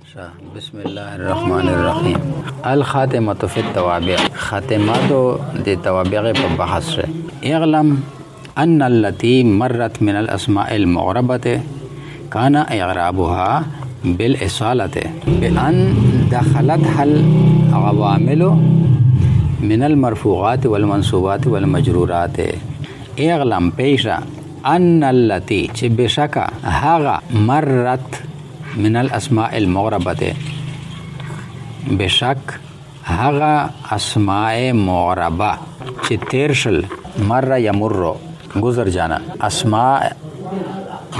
بسم الله الرحمن الرحیم. الخاتمة فی التوابع. خاتماتو د توابع په بحث ہے. اعلم ان التي مرت من الاسماء المعربة كان اعرابها بالاصالة بان دخلتها العوامل من المرفوعات والمنصوبات والمجرورات. اعلم پیشا ان التي چې بشکا هغه مرت من الاسماء المعربه بشک هغه اسماء معربه چې تیرشل مر یمر گزر جانا اسماء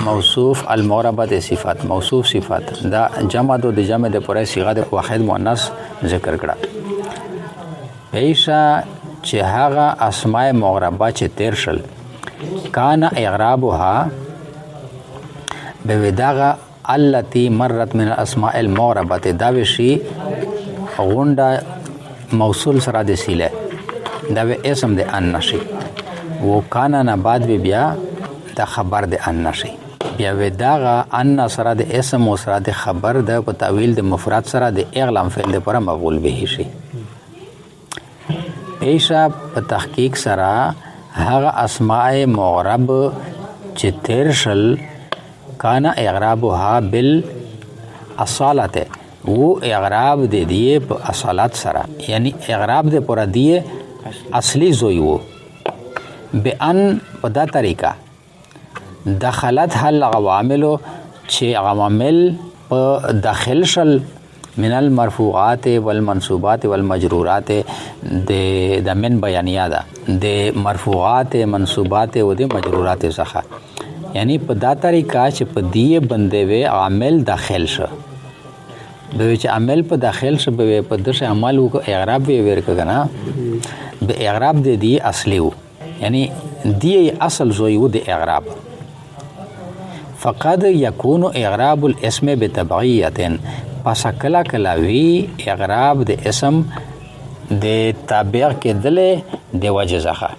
موصوف المعربه صفات موصوف صفات دا جمع دو د جمع د پوره صيغه د واحد مؤنث ذکر کړه. پیشا چې هغه اسماء معربه چې تیرشل کان اعرابها بوداغه التي مرت من الاسماء المعربه دا وشي غونډه موصول سره د سیله دا و اسم د ان نشي و کان نه بعد بیا د خبر د ان نشي بیا و داغه ان سره د اسم او سره د خبر د په تعویل د مفرد سره د اغلام فعل لپاره مفعول به شي. ایشا په تحقیق سره هغه اسماء معرب چې ترشل کان اعرابها بالاصالت وہ اعراب دے دیے اصالت سرا یعنی اعراب دے پورا دیے اصلی زوی وہ بان پدا طریقہ دخلت حل عوامل چھ عوامل داخل شل من المرفوعات والمنصوبات والمجرورات دے من بیانیہ دا دے مرفوعات منصوبات و دے مجرورات زخا یعنی په دا طریقه چې په دې باندې وی عامل داخل شو به چې عامل په داخل شو به په دغه عمل او اعراب وی ورکړه به اعراب د دې اصلي وو یعنی دې اصل زوی وو د اعراب فقد يكون اعراب الاسم بتبعيه پس کلا کلا وی اعراب د اسم د تابع کېدل د وجه ځخه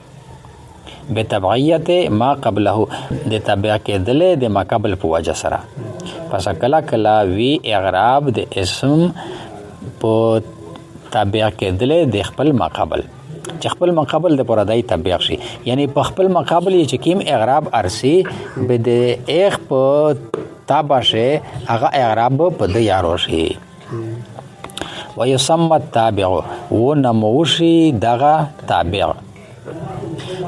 بتبعیت ما قبله د تابع کېدل د ما قبل په وجه سره پس کلا کلا وی اعراب د اسم په تابع کېدل د خپل ما قبل چې خپل ما قبل د پردای تابع شي یعنی په خپل ما قبل چې کیم اعراب ارسی به د اخ په تابع شه هغه اعراب په د یارو شي ويسمى التابع ونموشي دغه تابع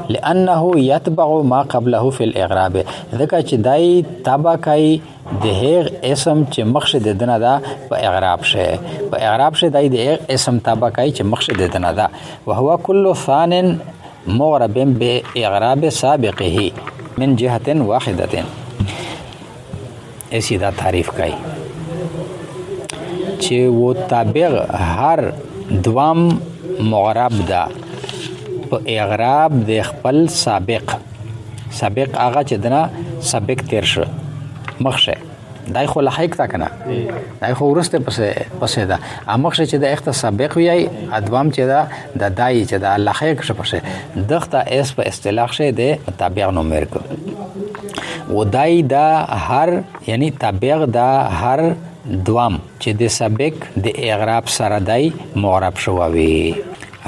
لانه يتبع ما قبله في الاعراب ذکر چې دای تابع کوي د هغ اسم چې مخشد دنه دا په اعراب شه په اعراب شه دای د هغ اسم تابع کوي چې مخشد دنه دا وهو كل ثان معرب باعراب سابقه من جهه واحده ایسی دا تعریف کوي چې و تابع هر دوام معرب دا اعراب د خپل سابق هغه چې دنا سابق تیر شو مخشه دای خو لحق تا کنه دای خو ورسته پسې دا مخشه چې د اخت سابق وی ادوام چې دا د دای چې د لحق شو پسې دغه اس په اصطلاح شه د تابع نومر کو و دای دا هر یعنی تابع دا هر دوام چې د سابق د اعراب سره دای معرب شووي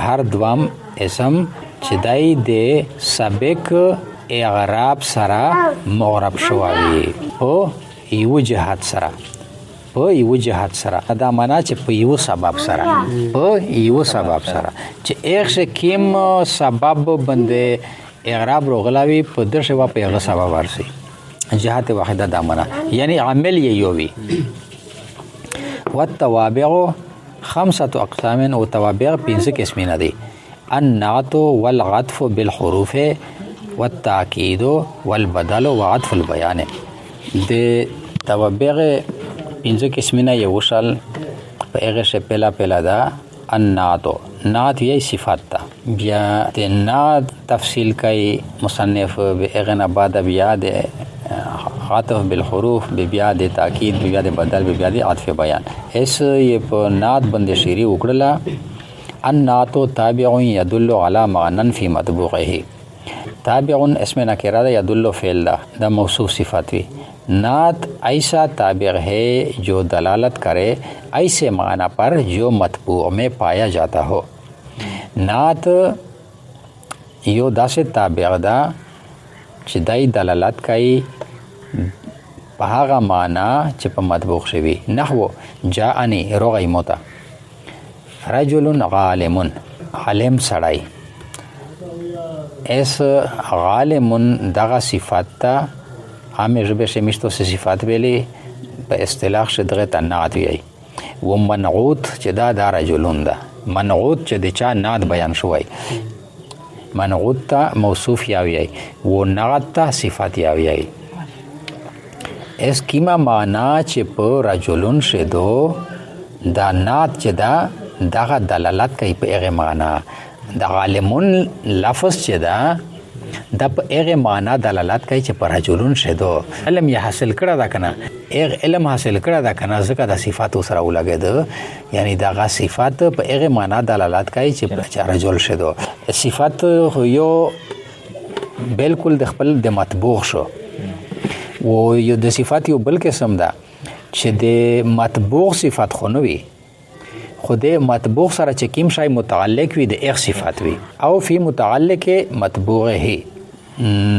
هر دوام اسم چې دای د سابق اعراب سره معرب شووي او یو جهات سره دا معنا چې په یو سبب سره چې اخ کیم سبب باندې اعراب روغلاوي په درشه وا په هغه سبب ورسي جهات واحده دا معنا یعنی عامل یو وي والتوابع 5 اقسام او توابع 5 قسمه دي النعت والعطف بالحروف والتاكيد والبدل وعطف البيان د توابع 5 قسمه یو شل په هغه شپلا پلا دا النعت یې صفات تا بیا د نعت تفصیل کوي مصنف به هغه نه بعد بیا د عطف بالحروف بیا د تاکید بیا د بدل بیا د عطف بیان اس یې په نعت باندې شری وکړه النعت تابع يدل على معنى في مطبوعه تابع اسم نکره ده يدل فعل ده موصوف صفات وي नात ऐसा ताबिर है जो दलालत करे ऐसे माना पर जो मतबू में पाया जाता हो। नात यो दासे ताबिर दा چې دای دلالت کوي په هغه معنا چې په مطبوع شوی. نحو جاءنی رغی موتا، رجل عالم عالم سړی. اس عالم دغه صفات ته عام ژبه شمیشتو سه صفات ویلي په اصطلاح شه دغه تنعت وی و منعوت چې دا رجلون ده. منعوت چې د چا نعت بیان شوی، منعوت ته موصوف یاوی و نعت ته صفات یاوی. اس کیما معنا چې په رجلون شدو دا نعت چې دا دغه دلالت کوي په هغه معنا. د عالمون لفظ چې دا د په هغه معنا دلالت کوي چې په رجلون شدو علم یې حاصل کړه دا کنه، هغه علم حاصل کړه دا کنه، ځکه د صفات سره ولګید. یعنی دغه صفات په هغه معنا دلالت کوي چې په رجل شدو. صفات یو بالکل د خپل د مطبوع شو، او یو د صفات یو بل قسم ده چې د مطبوع صفات خو نه وي، خو د مطبوع سره چې کوم شی متعلق وي د هغه صفات وي. او فی متعلق مطبوعه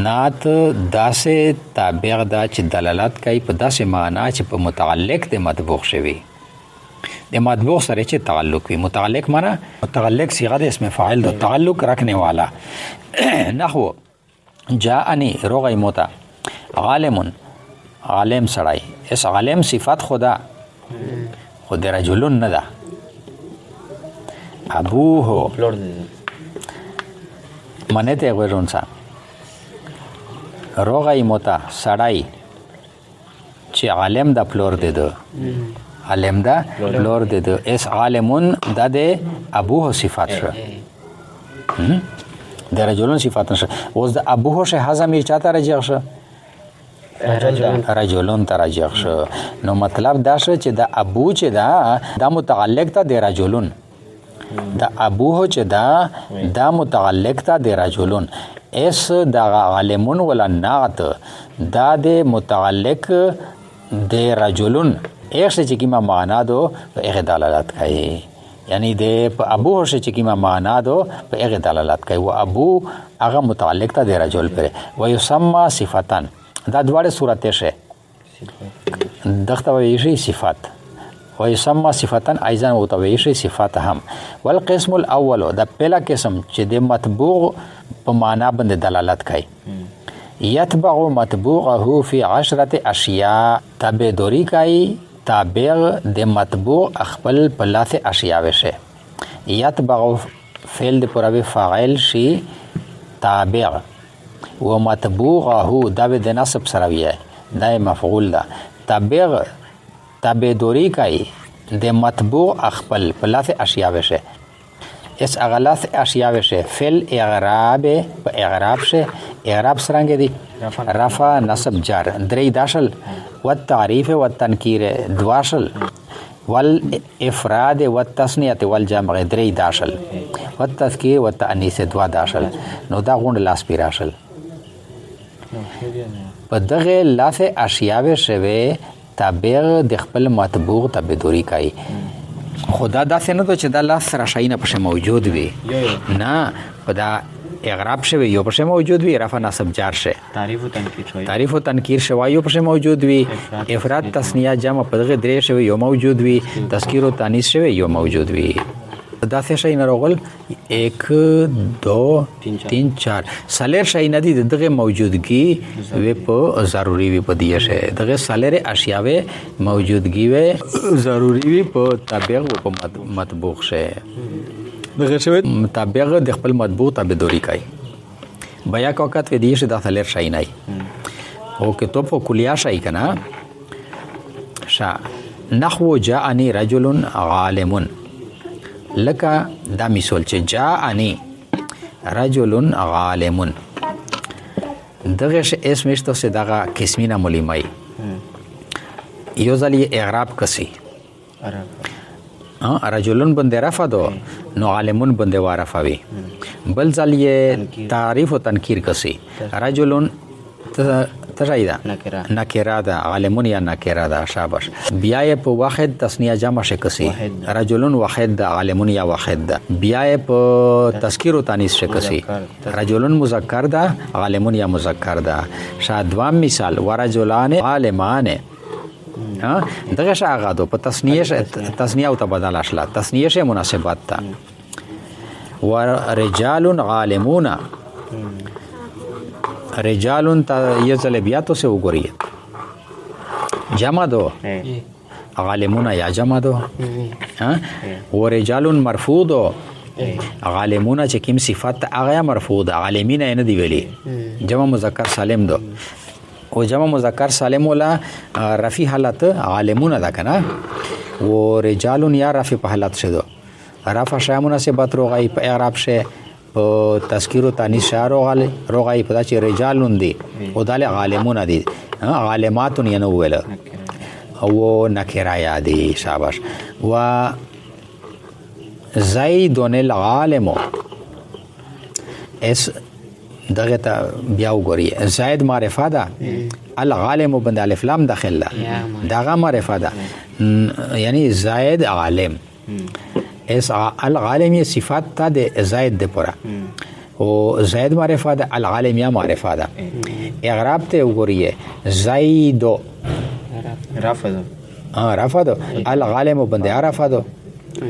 نعت داسې تابع ده چې دلالت کوي په داسې معنا چې په متعلق د مطبوع شوی، د مطبوع سره چې تعلق وي. متعلق معنا متعلق صيغه د اسم فاعل د تعلق رکھنے والا. نحو جاءنی رغی موتا، عالم عالم سړی. اس عالم صفات خدا خود رجلون نه ده. ابوه منته غوړونسا رغی موتا سړی چې عالم د پلور ده، عالم دا پلور ده. اس عالمون دا د ابوه صفات شو، د رجلون صفات نشه. اوس د ابوه شه هضم یې چاته راجع شو؟ رجلون ته راجع شو. نو مطلب دا شو چې د ابو چې دا متعلق ته د رجلون، د ابوه چې دا متعلق ته د رجلون. اس د عالمون ولا نعت دا د متعلق د رجلون ایک سے چکیما معنا دو په هغه دلالت کوي. یعنی د ابو سے چکیما معنا دو په هغه دلالت کوي. و ابو هغه متعلق ته د رجل پر و یسمى صفتان. دا دواړه صورت شه دغه وی شي صفات و یسمى صفتان ایضا او ته وی شي صفات هم. والقسم الاول دا پهلا قسم چې د مطبوع په معنا باندې دلالت کوي. یتبع مطبوعه فی 10 اشیاء. تابع دوری کوي تابع د مطبوع خپل په لاته اشیاء وشه. یتبع فعل د پرابه فاعل شي تابع و مطبوعه دا د نسب سره وی دا مفعول ده. تابع دوری کوي د مطبوع خپل په لاته اشیاء وشه. اس اغلاث اشیاء وشه فعل اعراب په اعراب شه. اعراب سرنګ دي رفع نصب جر درې داشل والتعریف والتنکیر دواشل والافراد والتثنیه والجمع درې داشل والتذکیر والتانیث دوا داشل. نو دا غون لاس پیراشل په دغه لاس اشیاء وشه تابع د خپل مطبوع تابع دوری کوي. خدا دا څنګه ته چې دا لاس سره شي نه پښه موجود وي نه په دا اعراب شوی یو پښه موجود وي. رفع نصب جار شه تعریف و تنکیر شوی یو پښه موجود وي. افراد تثنیه جمع په دغه درې شوی یو موجود وي. تذکیر و تانیث شوی یو موجود وي. دا څه شي نه راغل 1 2 3 4 سالر شي نه دي دغه موجودگی و په ضروری وي په دی شه دغه سالر اشیاء موجودگی و ضروری وي په تابع و په مطبوع شه. دغه شوی مطابق د خپل مطبوع تابع دوری کوي. بیا کوکت و دی شه د سالر شي نه او کې تو په کلیه شي کنه. شا نحو جاءنی رجل عالم لکه دا مثال چې جاءنی رجل عالم دغه اسم مشته سه دغه قسمینه مليمای یو ځلی اعراب کسي رجلن بنده رفع دو نو عالمون بنده وارفوي. بل ځلی تعریف او تنکیر کسي رجلن تشای دا نکره دا عالمون یا نکره دا شاباش. بیا یې په واحد تسنیه جمع شکسی رجلون واحد دا عالمون یا واحد دا. بیا یې په تذکیر و تانیث شکسی رجلون مذکر دا عالمون یا مذکر دا. شادوام مثال ورجلان عالمان دغه شاغه دو په تسنیه او تبدل اشلا تسنیه شه مناسبات تا. ورجال عالمون رجالون تا یہ ضلبیاتو سے وګورئ جمع دو عالمون یا جمع دو ورجالون مرفوع دو عالمون چې کوم صفات هغه مرفوع ده عالمین نه دی ویلي جمع مذکر سالم دو او جمع مذکر سالم ولا رفی حالت عالمون ده کنه و رجالون یا رفی په حالت شه دو رفع شای مناسبت روغای په اعراب شه په تذکیر و تانیث روغای په چې رجالون دي او دال عالمون دي عالماتون ینه ویل او نکره یادی شاباش. و زیدون العالم اس دغه ته بیا وګورئ زید معرفه ده العالم بند الف لام داخل ده دغه معرفه ده یعنی زید عالم اس العالم یہ صفات تا د زید د پورا او زید معرفه ده العالم یا معرفه ده. اعراب ته وګورئ زیدو رفع دو العالم بند عرفه دو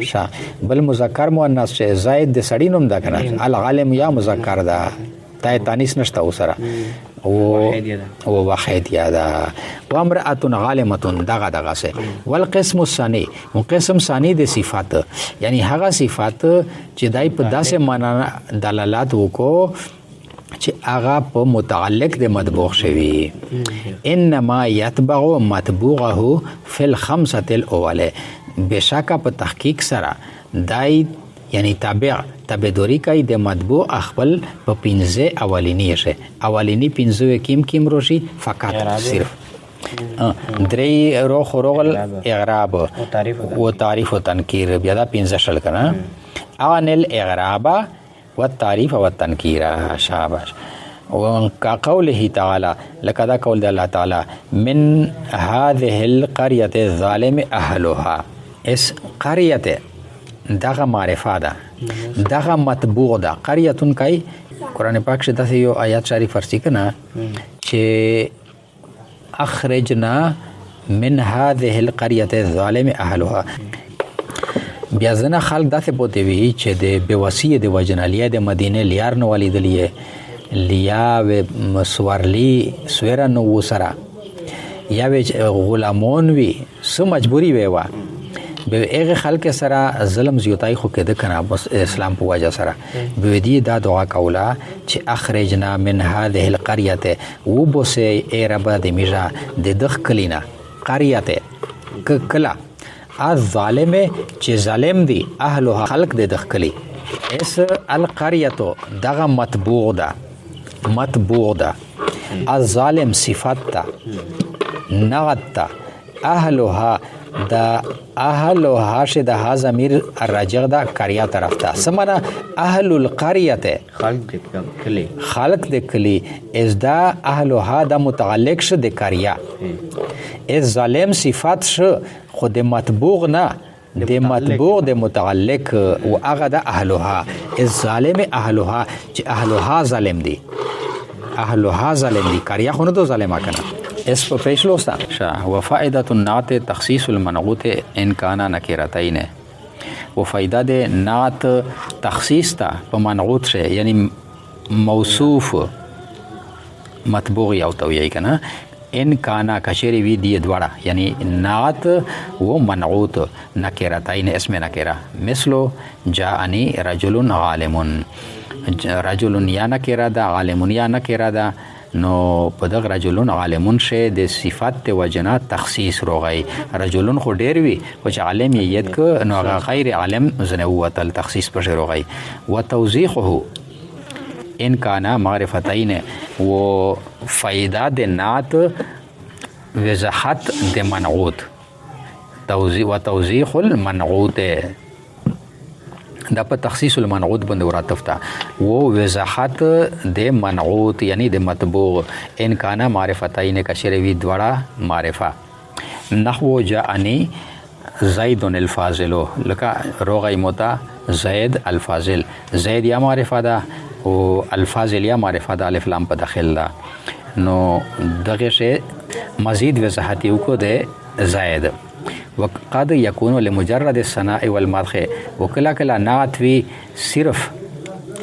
شا بل مذکر مؤنث شه زید د سړی نوم ده کنه العالم یا مذکر ده تای تانیث نشته وسره او واحد یادا و امرأتون عالمتون دغه سه. والقسم الثاني قسم ثانی د صفات یعنی هغه صفات چې دای په داسې معنا دلالت وکړو چې هغه په متعلق د مطبوع شوی. انما يتبع مطبوعه فی الخمسه الاولى بشکه په تحقیق سره دای یعنی تابعداري کوي د مطبوع خپل په پنځه اولینی شه اولینی پنځه کیم روشي فقط صرف درې روح روغل اعراب و تعریف و تنکیر بیا دا پنځه شل کنه ان الاعراب والتعریف والتنکیر شاباش. وقوله تعالی لقد قول الله تعالی من هذه القريه الظالم اهلها اس قريه دغه معرفه ده دغه مطبوع ده قريهتون کای قران پاک شه د یو آیات شریف فرسی کنه چې اخرجنا من هذه القريه الظالم اهلها. بیا ځنه خلک داسې بوته وی چې د بوصیه د وجنالیه د مدینه لیار نو ولیدلې لیا و مسورلی سویرا نو وسرا یا غلامون وی سو مجبوری وی وا به هغه خلک سره ظلم زیاتای خو کده کنه بس اسلام په وجه سره به دی دا دعا کولا چې اخرجنا من هذه القريه و بوسه ای رب د میجا د دخ کلینا قريه کلا الظالم چې ظالم دی اهله خلق د دخ کلی اس القريه دغه مطبوع ده الظالم صفات تا نغت تا اهلها دا اهلها شه د ها ضمیر الراجع دا قريه طرف ته سمنا اهل القريه خلق د کلی از دا اهلها دا متعلق شه د قريه از ظالم صفات شه خود مطبوع نه د مطبوع د متعلق او هغه د اهلها از ظالم اهلها چې اهلها ظالم دي قريه خو نه دو ظالما کنه اس په فیصلو سره و فائدة النعت تخصیص المنعوت ان کان نکرتین و فائدہ د نعت تخصیص تا په منعوت شه یعنی موصوف مطبوع او تویی کنه ان کانا کشری وی دی دوړه یعنی نعت و منعوت نکرتین اسم نکره مثلو جاءنی رجل عالم رجل یا نکره دا عالم یا نکره دا نو په دغه رجلون عالمون شه د صفات ته وجنا تخصیص روغی رجلون خو ډیر وی او چې عالم یید ک نو غیر عالم زنه وتل تخصیص پر روغی و توضیحه ان کانا معرفتین و فائدہ د نعت وضاحت د منعوت توضیح المنعوت دا په تخصیص المنعوت باندې وراتف تا و وضاحت د منعوت یعنی د مطبوع ان کانا معرفتین کشروی دوړه معرفه نحو جاءنی زید الفاضل لکه روغی متا زید الفاضل زید یا معرفه ده او الفاضل یا معرفه ده الف لام په داخل ده نو دغه شی مزید وضاحت یو کو ده زید وقد يكون لمجرد الثناء والمدح وکلا کلا نعت وی صرف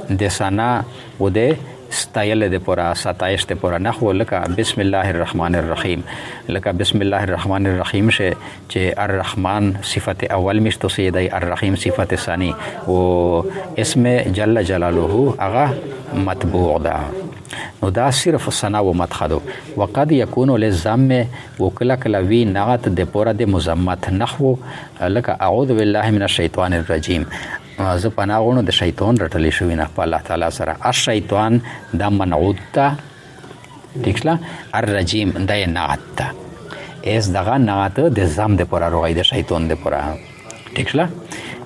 د ثنا و د ستایل د پورا ستایش د پورا نحو لکه بسم الله الرحمن الرحیم لکه بسم الله الرحمن الرحیم شه چې الرحمن صفت اول مشتو سیدای الرحیم صفت ثانی و اسم جل جلاله هغه مطبوع ده نو دا صرف ثنا و مدح دو وقد يكون للذم وکلا کلا وی نعت د پورا د مذمت نحو لکه اعوذ بالله من الشیطان الرجیم زه پناه غواړم د شیطان رټلی شوی نه په الله تعالی سره الشیطان دا منعوت ده ٹھیک شله الرجیم دا یې نعت ده ایس دغه نعت د ذم د پورا روغی د شیطان د پورا ٹھیک شله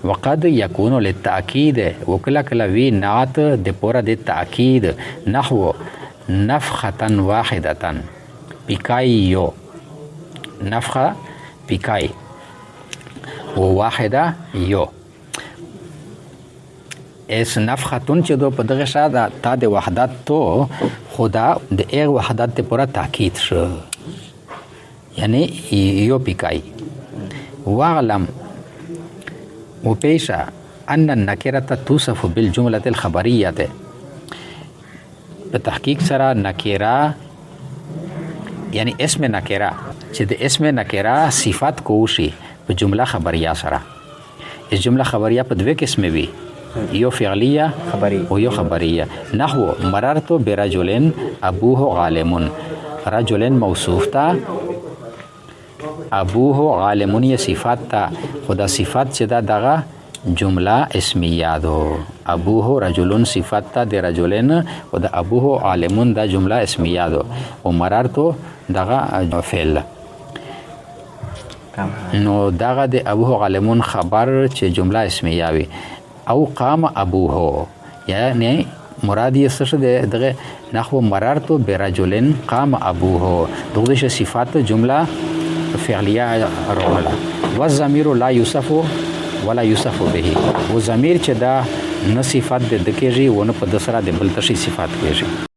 وقد يكون للتأكيد وکلا کلا وی نعت د پورا د تأکید نحو نفخه واحده پیکایو نفخه پیکای و واحده یو اس نفختون چې دو په دغه شاده تا د وحدت تو خدا د ایک وحدت ته پورا تاکید شو یعنی یو پیکای واعلم وپیشا ان النکره توصف بالجمله الخبريه په تحقیق سره نکره یعنی اسم نکره چې د اسم نکره صفت کوشي په جمله خبریه سره اس جمله خبریه په دوه قسمه وي یو فعلیه او یو خبریه نحو مررت برجل ابوه عالم رجل موصوف تا ابوه عالمون یې صفات تا خدا صفات چې دا دغه جمله اسمیه ده ابوه رجلون صفات تا د رجلن او د ابوه عالمون دا جمله اسمیه ده او مررت دغه فعل نو دغه د ابوه عالمون خبر چې جمله اسمیه وي او قام ابوه یعنی مراد یې څه ده دغه نحو مررت برجل قام ابوه دغه صفات جمله فعلیه راوړه والضمیر لا یوصف ولا یوصف به و ضمیر چې دا نه صفات د کېږي ونه په دسره د بل تشي صفات کېږي